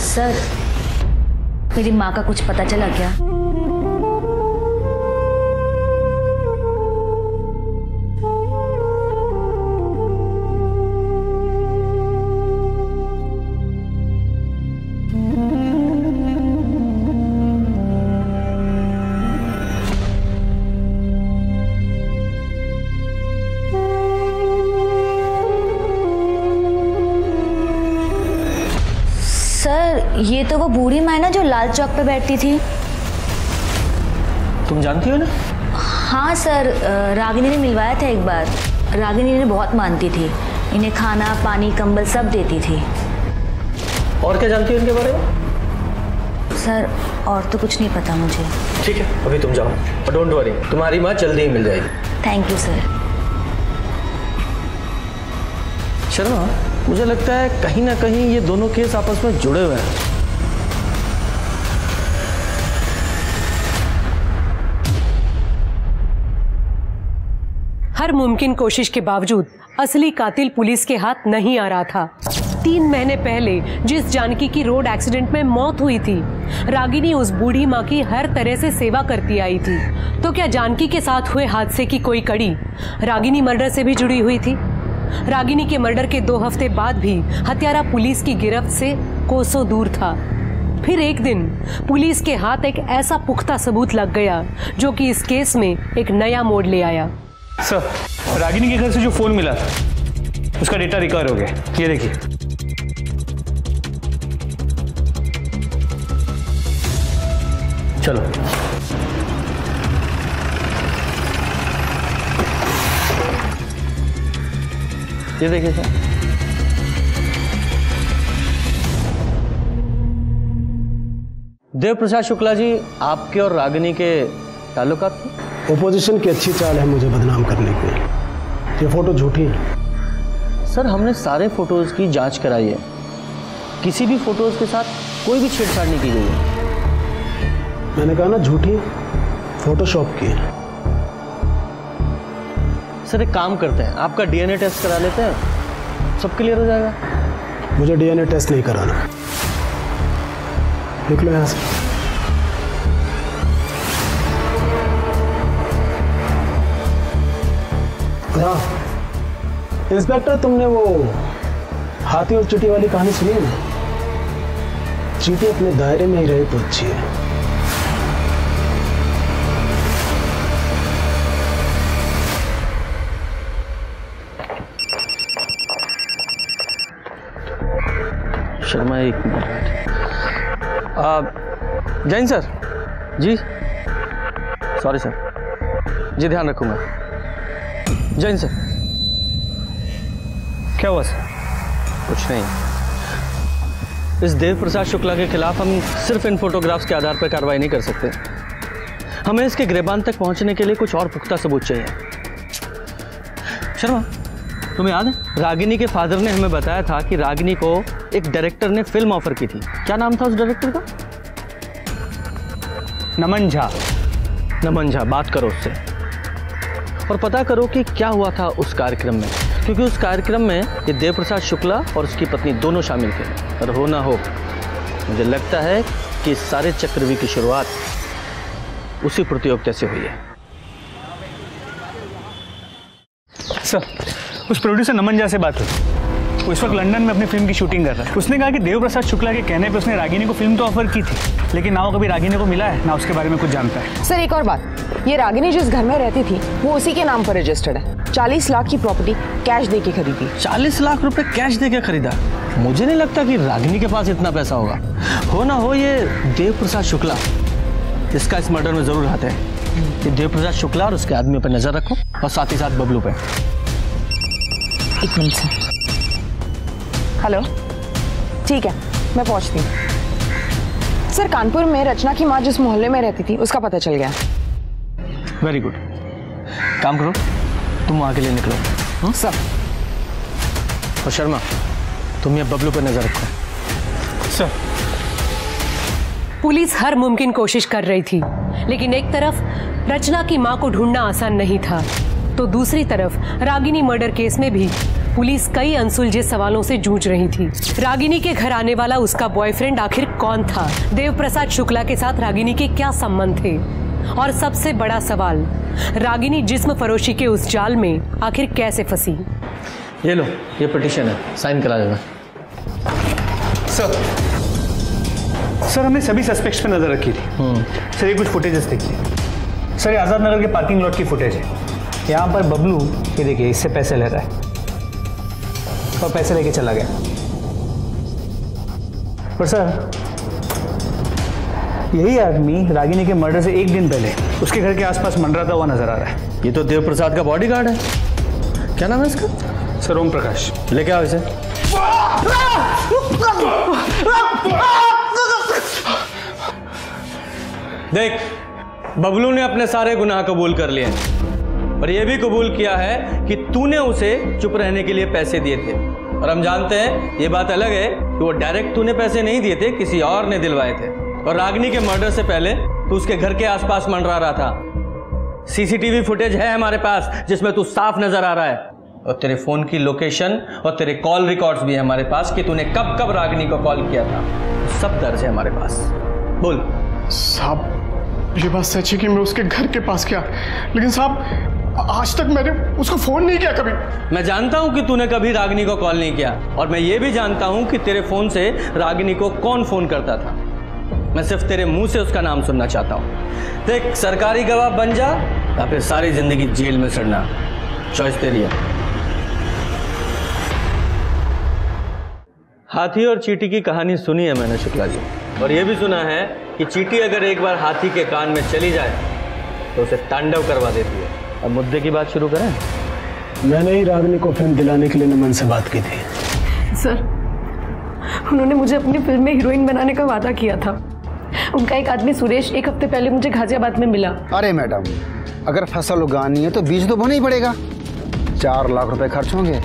सर मेरी माँ का कुछ पता चला क्या? ये तो वो बूढ़ी माँ ना जो लाल चौक पे बैठती थी। तुम जानती हो ना? हाँ सर, रागिनी ने मिलवाया था एक बार। रागिनी ने बहुत मानती थी, इन्हें खाना पानी कंबल सब देती थी। और क्या जानती हो इनके बारे में? सर और तो कुछ नहीं पता मुझे। ठीक है, अभी तुम जाओ और डोंट वरी, तुम्हारी माँ जल्दी ही मिल जाएगी। Thank you sir. शर्मा, मुझे लगता है कहीं ना कहीं ये दोनों केस आपस में जुड़े हुए हैं। हर मुमकिन कोशिश के बावजूद असली कातिल पुलिस के हाथ नहीं आ रहा था। 3 महीने पहले जिस जानकी की रोड एक्सीडेंट में मौत हुई थी, रागिनी उस बूढ़ी माँ की हर तरह से सेवा करती आई थी। तो क्या जानकी के साथ हुए हादसे की कोई कड़ी रागिनी मर्डर से भी जुड़ी हुई थी? रागिनी के मर्डर के 2 हफ्ते बाद भी हत्यारा पुलिस की गिरफ्त से कोसों दूर था। फिर एक दिन पुलिस के हाथ एक ऐसा पुख्ता सबूत लग गया जो कि इस केस में एक नया मोड़ ले आया। सर, रागिनी के घर से जो फोन मिला था उसका डेटा रिकवर हो गया। ये देखिए। चलो। ये देखिए सर। देव प्रसाद शुक्ला जी, आपके और रागिनी के ताल्लुकात थे? ओपोजिशन की अच्छी चाल है मुझे बदनाम करने की। ये फोटो झूठी है। सर हमने सारे फोटोज की जांच कराई है, किसी भी फोटोज के साथ कोई भी छेड़छाड़ नहीं की गई है। मैंने कहा ना झूठी फोटोशॉप की है। सर एक काम करते हैं, आपका डीएनए टेस्ट करा लेते हैं, सब क्लियर हो जाएगा। मुझे डीएनए टेस्ट नहीं कराना। निकलो यहाँ से। इंस्पेक्टर, तुमने वो हाथी और चींटी वाली कहानी सुनी है ना? चींटी अपने दायरे में ही रहे तो अच्छी है। शर्मा एक मिनट। जैन सर जी, सॉरी सर जी, ध्यान रखूंगा। जैन सर, क्या हुआ सर? कुछ नहीं। इस देव प्रसाद शुक्ला के खिलाफ हम सिर्फ इन फोटोग्राफ्स के आधार पर कार्रवाई नहीं कर सकते। हमें इसके गिरबान तक पहुंचने के लिए कुछ और पुख्ता सबूत चाहिए। शर्मा, तुम्हें याद है रागिनी के फादर ने हमें बताया था कि रागिनी को एक डायरेक्टर ने फिल्म ऑफर की थी। क्या नाम था उस डायरेक्टर का? नमन झा। नमन झा, बात करो उससे और पता करो कि क्या हुआ था उस कार्यक्रम में, क्योंकि उस कार्यक्रम में ये देव प्रसाद शुक्ला और उसकी पत्नी दोनों शामिल थे। और हो ना हो, मुझे लगता है कि इस सारे चक्रव्यूह की शुरुआत उसी प्रतियोगिता से हुई है। सर, उस प्रोड्यूसर नमन झा से बात हुई। वो इस वक्त लंदन में अपनी फिल्म की शूटिंग कर रहा है। उसने कहा कि देव प्रसाद शुक्ला के कहने पे उसने रागिनी को फिल्म तो ऑफर की थी, लेकिन ना वो कभी रागिनी को मिला है, ना उसके बारे में कुछ जानता है। सर एक और बात, ये रागिनी जिस घर में रहती थी वो उसी के नाम पर रजिस्टर्ड है। 40 लाख की प्रॉपर्टी कैश दे के खरीदी। 40 लाख रुपए कैश दे के खरीदा? मुझे नहीं लगता कि रागिनी के पास इतना पैसा होगा। हो ना हो ये देव प्रसाद शुक्ला, इसका इस मर्डर में जरूर हाथ है। ये देव प्रसाद शुक्ला और उसके आदमियों पर नजर रखो और साथ ही साथ बबलू पे। एक मिनट सर। हेलो, ठीक है, मैं पहुंचती हूँ। सर कानपुर में रचना की माँ जिस मोहल्ले में रहती थी उसका पता चल गया। वेरी गुड, काम करो, तुम वहां के लिए निकलो। सर। और शर्मा, तुम ये बबलू पर नजर रखो। सर। पुलिस हर मुमकिन कोशिश कर रही थी, लेकिन एक तरफ रचना की मां को ढूंढना आसान नहीं था, तो दूसरी तरफ रागिनी मर्डर केस में भी पुलिस कई अनसुलझे सवालों से जूझ रही थी। रागिनी के घर आने वाला उसका बॉयफ्रेंड आखिर कौन था? देव प्रसाद शुक्ला के साथ रागिनी के क्या संबंध थे? और सबसे बड़ा सवाल, रागिनी जिस्म फरोशी के उस जाल में आखिर कैसे फंसी? ये लो, ये पिटीशन है, साइन करा देना। सर हमने सभी सस्पेक्ट्स पे नजर रखी थी। सर ये कुछ फुटेजेस देखिए। सर ये आजाद नगर के पार्किंग लॉट की फुटेज है। यहाँ पर बबलू, ये देखिए, इससे पैसे ले रहा है और पैसे लेके चला गया। पर सर यही आदमी रागिनी के मर्डर से एक दिन पहले उसके घर के आसपास मंडराता हुआ नजर आ रहा है। ये तो देव प्रसाद का बॉडीगार्ड है। क्या नाम है इसका? सर ओम प्रकाश। लेके आओ इसे। देख, बबलू ने अपने सारे गुनाह कबूल कर लिए और यह भी कबूल किया है कि तूने उसे चुप रहने के लिए पैसे दिए थे। और हम जानते हैं, ये बात अलग है कि वो डायरेक्ट तूने पैसे नहीं दिए थे, किसी और ने दिलवाए थे। और रागिनी के मर्डर से पहले तू उसके घर के आसपास मंडरा रहा था। सीसीटीवी फुटेज है हमारे पास जिसमें तू साफ नजर आ रहा है, और तेरे फोन की लोकेशन और तेरे कॉल रिकॉर्ड्स भी है हमारे पास कि तूने कब कब रागिनी को कॉल किया था। सब दर्ज है हमारे पास। बोल। साहब ये बात सच है कि मैं उसके घर के पास गया, लेकिन साहब आज तक मैंने उसको फोन नहीं किया कभी। मैं जानता हूं कि तूने कभी रागिनी को कॉल नहीं किया, और मैं ये भी जानता हूं कि तेरे फोन से रागिनी को कौन फोन करता था। मैं सिर्फ तेरे मुंह से उसका नाम सुनना चाहता हूं। देख, सरकारी गवाह बन जा या फिर सारी जिंदगी जेल में सड़ना, चॉइस तेरी है। हाथी और चींटी की कहानी सुनी है मैंने शुक्ला जी, और यह भी सुना है कि चींटी अगर एक बार हाथी के कान में चली जाए तो उसे तांडव करवा देती है। अब मुद्दे की बात शुरू करें। मैंने ही रागिनी को फिल्म दिलाने के लिए नमन से बात की थी। सर, उन्होंने मुझे अपनी फिल्म में हीरोइन बनाने का वादा किया था। उनका एक आदमी सुरेश एक हफ्ते पहले मुझे गाजियाबाद में मिला। अरे मैडम, अगर फसल उगानी है तो बीज तो बोना ही पड़ेगा। 4 लाख रुपए खर्च होंगे,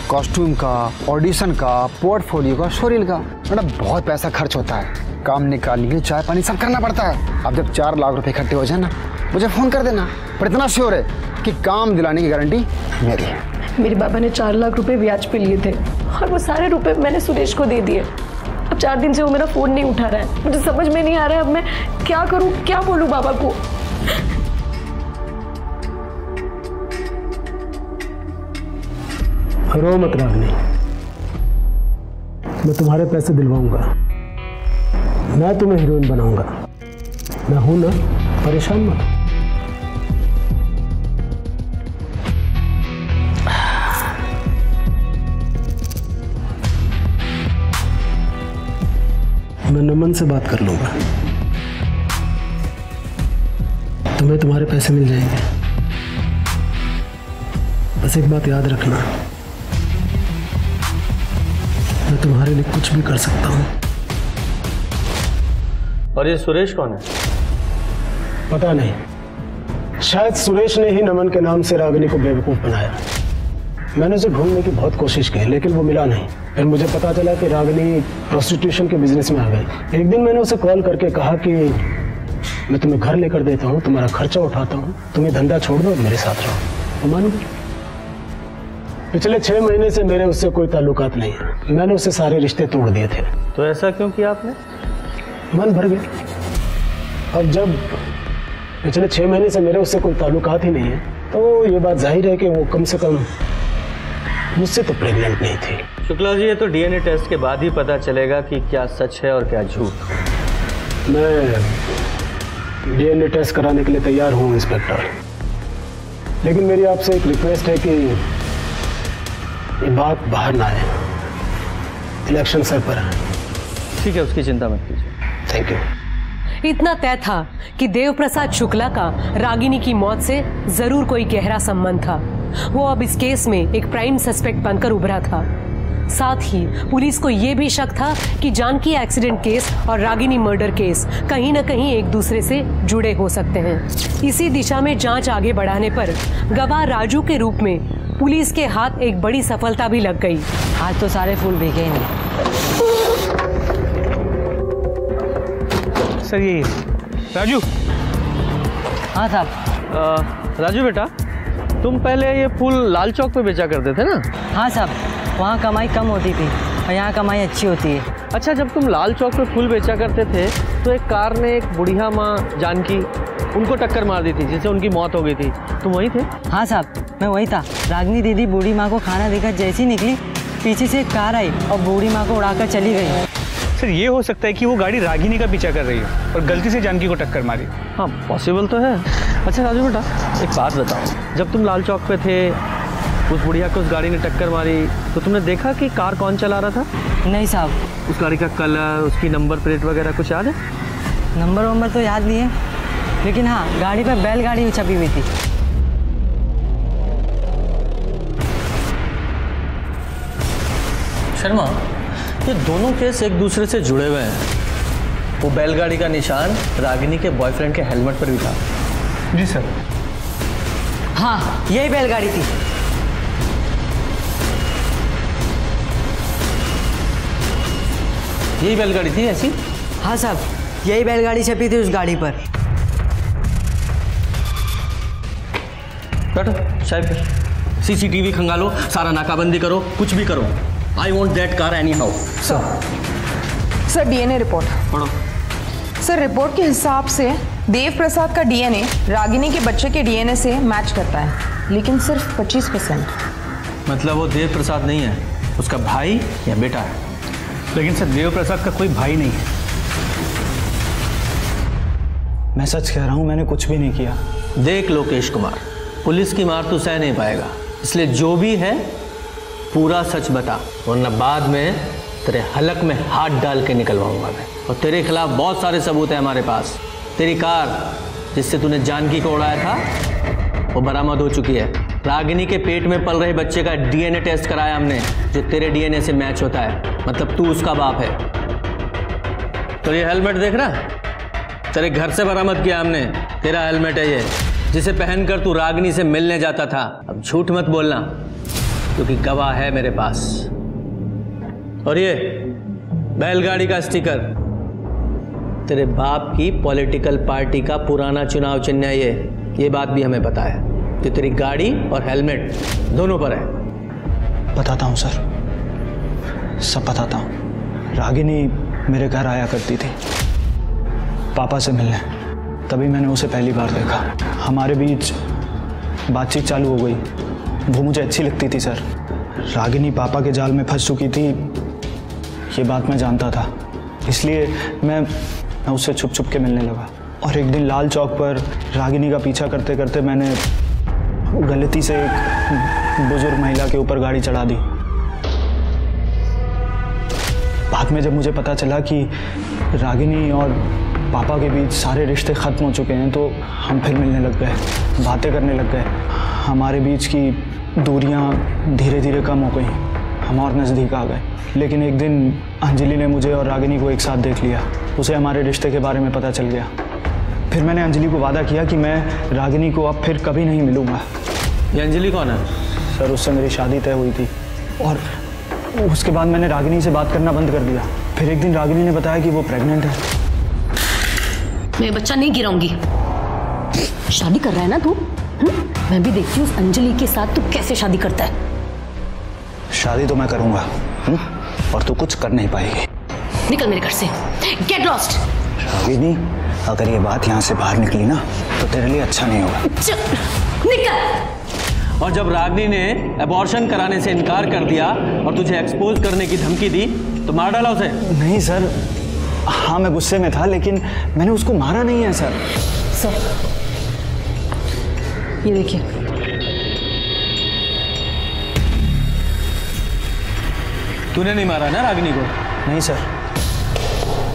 कॉस्ट्यूम का, ऑडिशन का, पोर्टफोलियो का, शोरील का। मैडम बहुत पैसा खर्च होता है। काम निकालने के लिए चाय पानी सब करना पड़ता है। अब जब 4 लाख रुपए इकट्ठे हो जाए ना, मुझे फ़ोन कर देना। पर इतना श्योर है कि काम दिलाने की गारंटी मेरी है। मेरे बाबा ने 4 लाख रुपए ब्याज पे लिए थे और वो सारे रुपए मैंने सुरेश को दे दिए। अब 4 दिन से वो मेरा फ़ोन नहीं उठा रहा है। मुझे समझ में नहीं आ रहा है अब मैं क्या करूँ, क्या बोलूँ बाबा को। रो मत रागनी, मैं तुम्हारे पैसे दिलवाऊंगा, मैं तुम्हें हीरोइन बनाऊंगा। मैं हूं ना, परेशान मत। मैं नमन से बात कर लूंगा, तुम्हें तुम्हारे पैसे मिल जाएंगे। बस एक बात याद रखना, मैं तुम्हारे लिए कुछ भी कर सकता हूँ। और ये सुरेश कौन है? पता नहीं, शायद सुरेश ने ही नमन के नाम से रागिनी को बेवकूफ बनाया। मैंने उसे ढूंढने की बहुत कोशिश की लेकिन वो मिला नहीं। फिर मुझे पता चला कि रागिनी प्रोस्टिट्यूशन के बिजनेस में आ गई। एक दिन मैंने उसे कॉल करके कहा कि मैं तुम्हें घर लेकर देता हूँ, तुम्हारा खर्चा उठाता हूँ, तुम्हें धंधा छोड़ दो और मेरे साथ रहो। तो मान गई। पिछले 6 महीने से मेरे उससे कोई ताल्लुकात नहीं है। मैंने उससे सारे रिश्ते तोड़ दिए थे। तो ऐसा क्यों किया आपने? मन भर गया। अब जब पिछले 6 महीने से मेरे उससे कोई ताल्लुकात ही नहीं है तो ये बात जाहिर है कि वो कम से कम मुझसे तो प्रेग्नेंट नहीं थी। शुक्ला जी, ये तो डीएनए टेस्ट के बाद ही पता चलेगा कि क्या सच है और क्या झूठ। मैं डीएनए टेस्ट कराने के लिए तैयार हूँ इंस्पेक्टर, लेकिन मेरी आपसे एक रिक्वेस्ट है कि ये बात बाहर ना आए। इलेक्शन सर पर है। ठीक है, उसकी चिंता मत कीजिए। Thank you. इतना तय था कि देव प्रसाद शुक्ला का रागिनी की मौत से जरूर कोई गहरा संबंध था। वो अब इस केस में एक प्राइम सस्पेक्ट बनकर उभरा था। साथ ही पुलिस को यह भी शक था कि जानकी एक्सीडेंट केस और रागिनी मर्डर केस कहीं न कहीं एक दूसरे से जुड़े हो सकते हैं। इसी दिशा में जांच आगे बढ़ाने पर गवाह राजू के रूप में पुलिस के हाथ एक बड़ी सफलता भी लग गई। आज तो सारे फूल भीगे ही नहीं। सर यही राजू। हाँ साहब। राजू बेटा, तुम पहले ये फूल लाल चौक पे बेचा करते थे ना? हाँ साहब, वहाँ कमाई कम होती थी और यहाँ कमाई अच्छी होती है। अच्छा, जब तुम लाल चौक पे फूल बेचा करते थे तो एक कार ने एक बुढ़िया माँ जानकी उनको टक्कर मार दी थी जिससे उनकी मौत हो गई थी। तुम वही थे? हाँ साहब, मैं वही था। रागिनी दीदी बूढ़ी माँ को खाना देकर जैसी निकली, पीछे से एक कार आई और बूढ़ी माँ को उड़ाकर चली गई। सर ये हो सकता है कि वो गाड़ी रागिनी का पीछा कर रही है और गलती से जानकी को टक्कर मारी। हाँ, पॉसिबल तो है। अच्छा राजू बेटा, एक बात बताओ, जब तुम लाल चौक पे थे, उस बुढ़िया को उस गाड़ी ने टक्कर मारी तो तुमने देखा कि कार कौन चला रहा था? नहीं साहब। उस गाड़ी का कलर, उसकी नंबर प्लेट वगैरह कुछ याद है? नंबर वंबर तो याद नहीं है, लेकिन हाँ, गाड़ी पर बैलगाड़ी छपी हुई थी। शर्मा, ये दोनों केस एक दूसरे से जुड़े हुए हैं। वो बैलगाड़ी का निशान रागिनी के बॉयफ्रेंड के हेलमेट पर भी था। जी सर। हाँ, यही बैलगाड़ी थी। यही बैलगाड़ी थी ऐसी? हाँ साहब, यही बैलगाड़ी छपी थी उस गाड़ी पर। बैठो, चाय पे। सीसीटीवी खंगालो, सारा नाकाबंदी करो, कुछ भी करो। I want that car any how. Sir DNA report पढ़ो। सर रिपोर्ट के हिसाब से देव प्रसाद का डीएनए रागिनी के बच्चे के डीएनए से मैच करता है, लेकिन सिर्फ 25%। मतलब वो देव प्रसाद नहीं है, उसका भाई या बेटा है। लेकिन सर देव प्रसाद का कोई भाई नहीं है। मैं सच कह रहा हूं, मैंने कुछ भी नहीं किया। देख लोकेश कुमार, पुलिस की मार तू सह नहीं पाएगा, इसलिए जो भी है पूरा सच बता, वरना बाद में तेरे हलक में हाथ डाल के निकलवाऊंगा मैं। और तेरे खिलाफ बहुत सारे सबूत हैं हमारे पास। तेरी कार जिससे तूने जानकी को उड़ाया था वो बरामद हो चुकी है। रागिनी के पेट में पल रहे बच्चे का डीएनए टेस्ट कराया हमने, जो तेरे डीएनए से मैच होता है, मतलब तू उसका बाप है। तो ये हेलमेट देख रहा, तेरे घर से बरामद किया हमने। तेरा हेलमेट है ये, जिसे पहनकर तू रागिनी से मिलने जाता था। अब झूठ मत बोलना, क्योंकि गवाह है मेरे पास। और ये बैलगाड़ी का स्टिकर तेरे बाप की पॉलिटिकल पार्टी का पुराना चुनाव चिन्ह है ये बात भी हमें पता है। तो तेरी गाड़ी और हेलमेट दोनों पर है। बताता हूँ सर, सब बताता हूँ। रागिनी मेरे घर आया करती थी पापा से मिलने, तभी मैंने उसे पहली बार देखा। हमारे बीच बातचीत चालू हो गई। वो मुझे अच्छी लगती थी सर। रागिनी पापा के जाल में फंस चुकी थी, ये बात मैं जानता था, इसलिए मैं उससे छुप छुप के मिलने लगा। और एक दिन लाल चौक पर रागिनी का पीछा करते करते मैंने गलती से एक बुजुर्ग महिला के ऊपर गाड़ी चढ़ा दी। बाद में जब मुझे पता चला कि रागिनी और पापा के बीच सारे रिश्ते ख़त्म हो चुके हैं, तो हम फिर मिलने लग गए, बातें करने लग गए। हमारे बीच की दूरियां धीरे धीरे कम हो गई, हम और नज़दीक आ गए। लेकिन एक दिन अंजलि ने मुझे और रागिनी को एक साथ देख लिया। उसे हमारे रिश्ते के बारे में पता चल गया। फिर मैंने अंजलि को वादा किया कि मैं रागिनी को अब फिर कभी नहीं मिलूंगा। ये अंजलि कौन है? सर, उससे मेरी शादी तय हुई थी और उसके बाद मैंने रागिनी से बात करना बंद कर दिया। फिर एक दिन रागिनी ने बताया कि वो प्रेग्नेंट है। मैं बच्चा नहीं गिराऊंगी। शादी कर रहा है ना तू? मैं भी देखती हूँ उस अंजलि के साथ तू कैसे शादी करता है। शादी तो मैं करूंगा और तू कुछ कर नहीं पाएगी। निकल मेरे घर से, गेट लॉस्ट। रागिनी, अगर ये बात यहाँ से बाहर निकली ना तो तेरे लिए अच्छा नहीं होगा। निकल। और जब रागिनी ने एबॉर्शन कराने से इनकार कर दिया और तुझे एक्सपोज करने की धमकी दी तो मार डाला उसे? नहीं सर, हाँ मैं गुस्से में था, लेकिन मैंने उसको मारा नहीं है सर। सर, ये देखिए, तूने नहीं मारा ना रागिनी को? नहीं सर।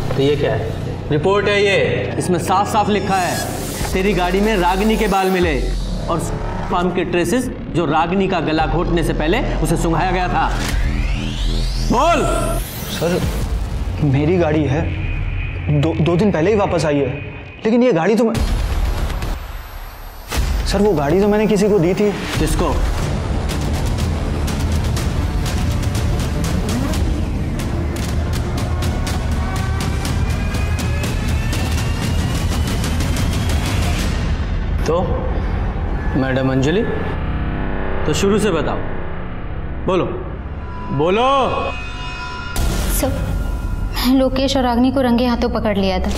तो ये क्या है? रिपोर्ट है ये, इसमें साफ साफ लिखा है तेरी गाड़ी में रागिनी के बाल मिले और फार्म के ट्रेसेस जो रागिनी का गला घोटने से पहले उसे सुंघाया गया था। बोल। सर, मेरी गाड़ी है, दो दिन पहले ही वापस आई है, लेकिन ये गाड़ी तो सर, वो गाड़ी तो मैंने किसी को दी थी। किसको? तो मैडम अंजलि, तो शुरू से बताओ, बोलो बोलो। सब लोकेश और रागिनी को रंगे हाथों पकड़ लिया था।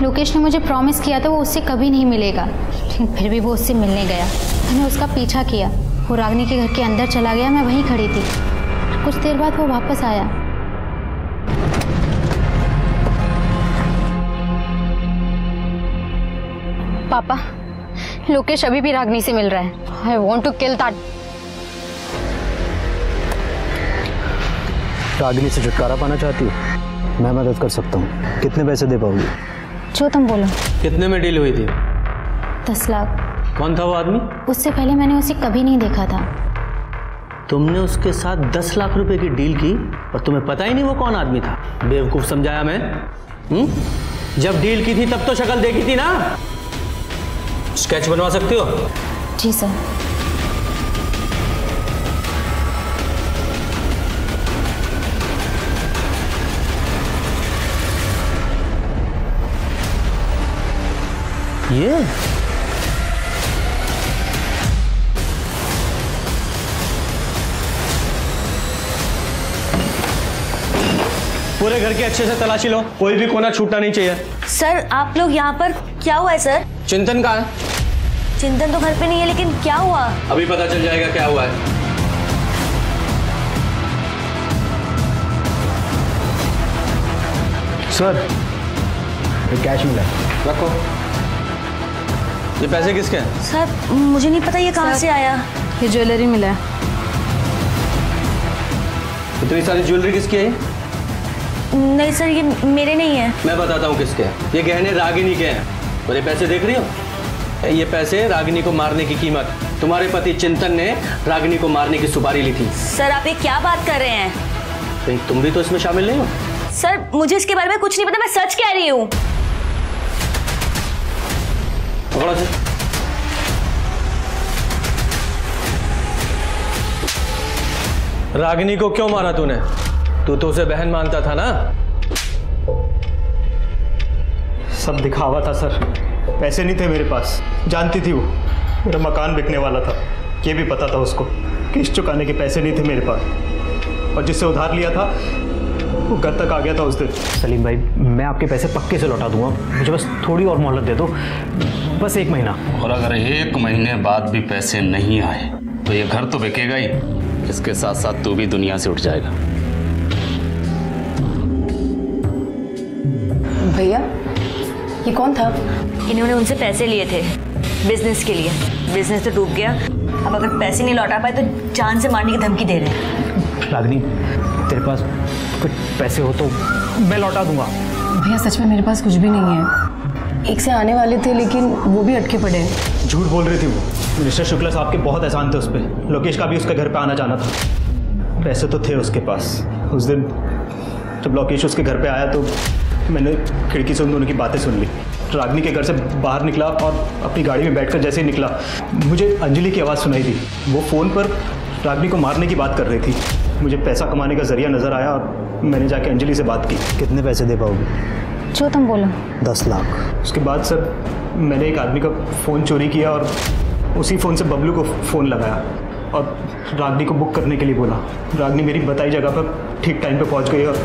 लोकेश ने मुझे प्रॉमिस किया था वो उससे कभी नहीं मिलेगा, लेकिन फिर भी वो उससे मिलने गया। मैंने उसका पीछा किया, वो रागिनी के घर के अंदर चला गया, मैं वहीं खड़ी थी। कुछ देर बाद वो वापस आया। पापा, लोकेश अभी भी रागिनी से मिल रहा है। I want to kill that. Ragini से छुटकारा पाना चाहती हो? मैं मदद कर सकता हूँ। कितने पैसे दे पाओगी? जो तुम बोलो। कितने में डील हुई थी? 10 लाख। कौन था वो आदमी? उससे पहले मैंने उसे कभी नहीं देखा था। तुमने उसके साथ 10 लाख रुपए की डील की और तुम्हें पता ही नहीं वो कौन आदमी था? बेवकूफ समझाया मैं? जब डील की थी तब तो शक्ल देखी थी ना। स्केच बनवा सकती हो? जी सर। ये पूरे घर के अच्छे से तलाशी लो, कोई भी कोना छूटना नहीं चाहिए। सर, आप लोग यहाँ पर? क्या हुआ है सर? चिंतन कहाँ है? चिंतन तो घर पे नहीं है, लेकिन क्या हुआ? अभी पता चल जाएगा क्या हुआ है। सर, ये कैश मिला, रखो। ये पैसे किसके हैं? सर, मुझे नहीं पता ये कहाँ से आया। ये ज्वेलरी मिला है। इतनी सारी ज्वेलरी किसकी है? नहीं सर, ये मेरे नहीं है। मैं बताता हूँ किसके हैं। ये गहने रागिनी के हैं। और ये पैसे देख रही हो? ये पैसे रागिनी को मारने की कीमत। तुम्हारे पति चिंतन ने रागिनी को मारने की सुपारी ली थी। सर, आप ये क्या बात कर रहे हैं? कहीं तुम भी तो इसमें शामिल नहीं हो? सर, मुझे इसके बारे में कुछ नहीं पता, मैं सच कह रही हूँ। पकड़ो से। रागिनी को क्यों मारा तूने? तू तो उसे बहन मानता था ना? सब दिखावा था सर, पैसे नहीं थे मेरे पास। जानती थी वो, मेरा मकान बिकने वाला था, ये भी पता था उसको। किस्त चुकाने के पैसे नहीं थे मेरे पास, और जिससे उधार लिया था वो घर तक आ गया था उस दिन। सलीम भाई, मैं आपके पैसे पक्के से लौटा दूंगा, मुझे बस थोड़ी और मोहलत दे दो, बस 1 महीना। और अगर 1 महीने बाद भी पैसे नहीं आए तो ये घर तो बिकेगा ही, इसके साथ साथ तू भी दुनिया से उठ जाएगा। भैया, ये कौन था? इन्होंने उनसे पैसे लिए थे बिजनेस के लिए। बिजनेस तो डूब गया, अब अगर पैसे नहीं लौटा पाए तो जान से मारने की धमकी दे रहे हैं। रागिनी, तेरे पास कुछ पैसे हो तो मैं लौटा दूंगा। भैया सच में मेरे पास कुछ भी नहीं है। 1 से आने वाले थे लेकिन वो भी अटके पड़े हैं। झूठ बोल रही थी वो। मिस्टर शुक्ला साहब के बहुत एहसान थे उस पर। लोकेश का भी उसके घर पे आना जाना था, पैसे तो थे उसके पास। उस दिन जब लोकेश उसके घर पे आया तो मैंने खिड़की से उन दोनों की बातें सुन ली। रागिनी के घर से बाहर निकला और अपनी गाड़ी में बैठकर जैसे ही निकला, मुझे अंजलि की आवाज़ सुनाई दी। वो फ़ोन पर रागिनी को मारने की बात कर रही थी। मुझे पैसा कमाने का जरिया नज़र आया और मैंने जाके अंजलि से बात की। कितने पैसे दे पाओगे? जो तुम बोलो। 10 लाख। उसके बाद सर मैंने एक आदमी का फ़ोन चोरी किया और उसी फ़ोन से बबलू को फ़ोन लगाया और रागिनी को बुक करने के लिए बोला। रागिनी मेरी बताई जगह पर ठीक टाइम पे पहुंच गई। और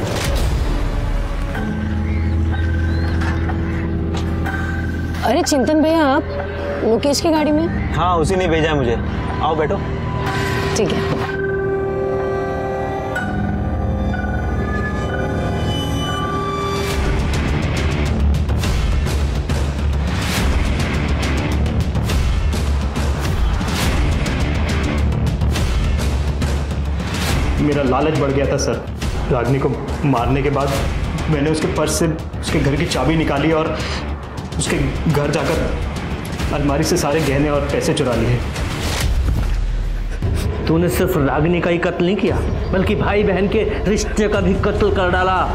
अरे चिंतन भैया, आप लोकेश की गाड़ी में? हाँ, उसी ने भेजा है मुझे। आओ बैठो। ठीक है। मेरा लालच बढ़ गया था सर। रागिनी को मारने के बाद मैंने उसके पर्स से उसके घर की चाबी निकाली और उसके घर जाकर अलमारी से सारे गहने और पैसे चुरा लिए। तूने सिर्फ रागिनी का ही कत्ल नहीं किया, बल्कि भाई बहन के रिश्ते का भी कत्ल कर डाला।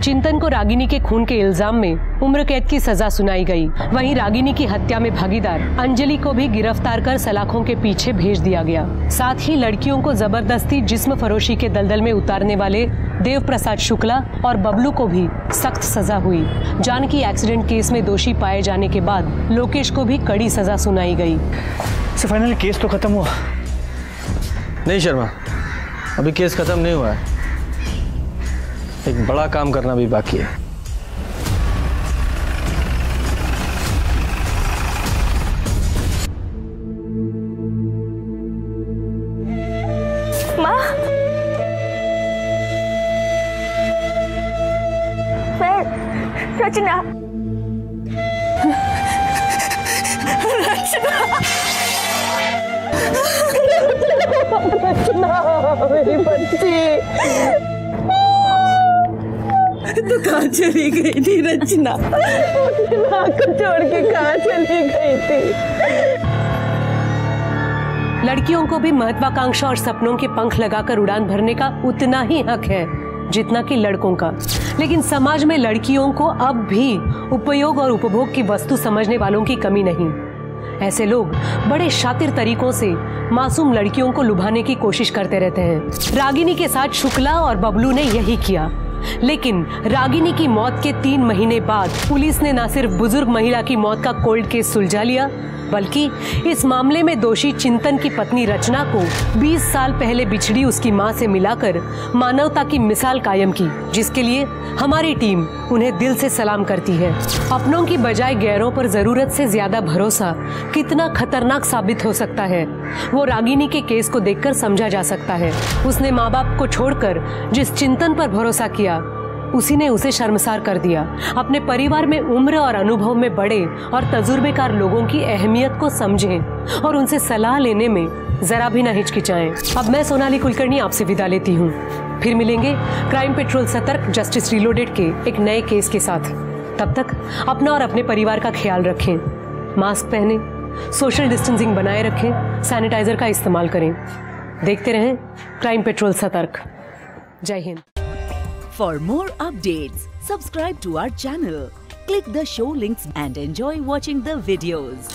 चिंतन को रागिनी के खून के इल्जाम में उम्र कैद की सजा सुनाई गई। वहीं रागिनी की हत्या में भागीदार अंजलि को भी गिरफ्तार कर सलाखों के पीछे भेज दिया गया। साथ ही लड़कियों को जबरदस्ती जिस्म फरोशी के दलदल में उतारने वाले देव प्रसाद शुक्ला और बबलू को भी सख्त सजा हुई। जानकी एक्सीडेंट केस में दोषी पाए जाने के बाद लोकेश को भी कड़ी सजा सुनाई गई। फाइनली केस तो खत्म हुआ? नहीं शर्मा, अभी केस खत्म नहीं हुआ है, एक बड़ा काम करना भी बाकी है। माँ, मैं रचना। रचना मेरी बच्ची, तो कहाँ चली गई थी रचना? माँ को छोड़ के कहाँ चली गई थी? लड़कियों को भी महत्वाकांक्षा और सपनों के पंख लगाकर उड़ान भरने का उतना ही हक है जितना कि लड़कों का। लेकिन समाज में लड़कियों को अब भी उपयोग और उपभोग की वस्तु समझने वालों की कमी नहीं। ऐसे लोग बड़े शातिर तरीकों से मासूम लड़कियों को लुभाने की कोशिश करते रहते हैं। रागिनी के साथ शुक्ला और बबलू ने यही किया। लेकिन रागिनी की मौत के 3 महीने बाद पुलिस ने न सिर्फ बुजुर्ग महिला की मौत का कोल्ड केस सुलझा लिया, बल्कि इस मामले में दोषी चिंतन की पत्नी रचना को 20 साल पहले बिछड़ी उसकी मां से मिलाकर मानवता की मिसाल कायम की, जिसके लिए हमारी टीम उन्हें दिल से सलाम करती है। अपनों की बजाय गैरों पर जरूरत से ज्यादा भरोसा कितना खतरनाक साबित हो सकता है, वो रागिनी के केस को देखकर समझा जा सकता है। उसने माँ बाप को छोड़कर जिस चिंतन पर भरोसा किया, उसी ने उसे शर्मसार कर दिया। अपने परिवार में उम्र और अनुभव में बड़े और तजुर्बेकार लोगों की अहमियत को समझें और उनसे सलाह लेने में जरा भी न हिचकिचाएं। अब मैं सोनाली कुलकर्णी आपसे विदा लेती हूँ। फिर मिलेंगे क्राइम पेट्रोल सतर्क जस्टिस रिलोडेड के एक नए केस के साथ। तब तक अपना और अपने परिवार का ख्याल रखें, मास्क पहने, सोशल डिस्टेंसिंग बनाए रखें, सैनिटाइजर का इस्तेमाल करें। देखते रहें क्राइम पेट्रोल सतर्क। जय Hind. For more updates, subscribe to our channel, click the show links and enjoy watching the videos.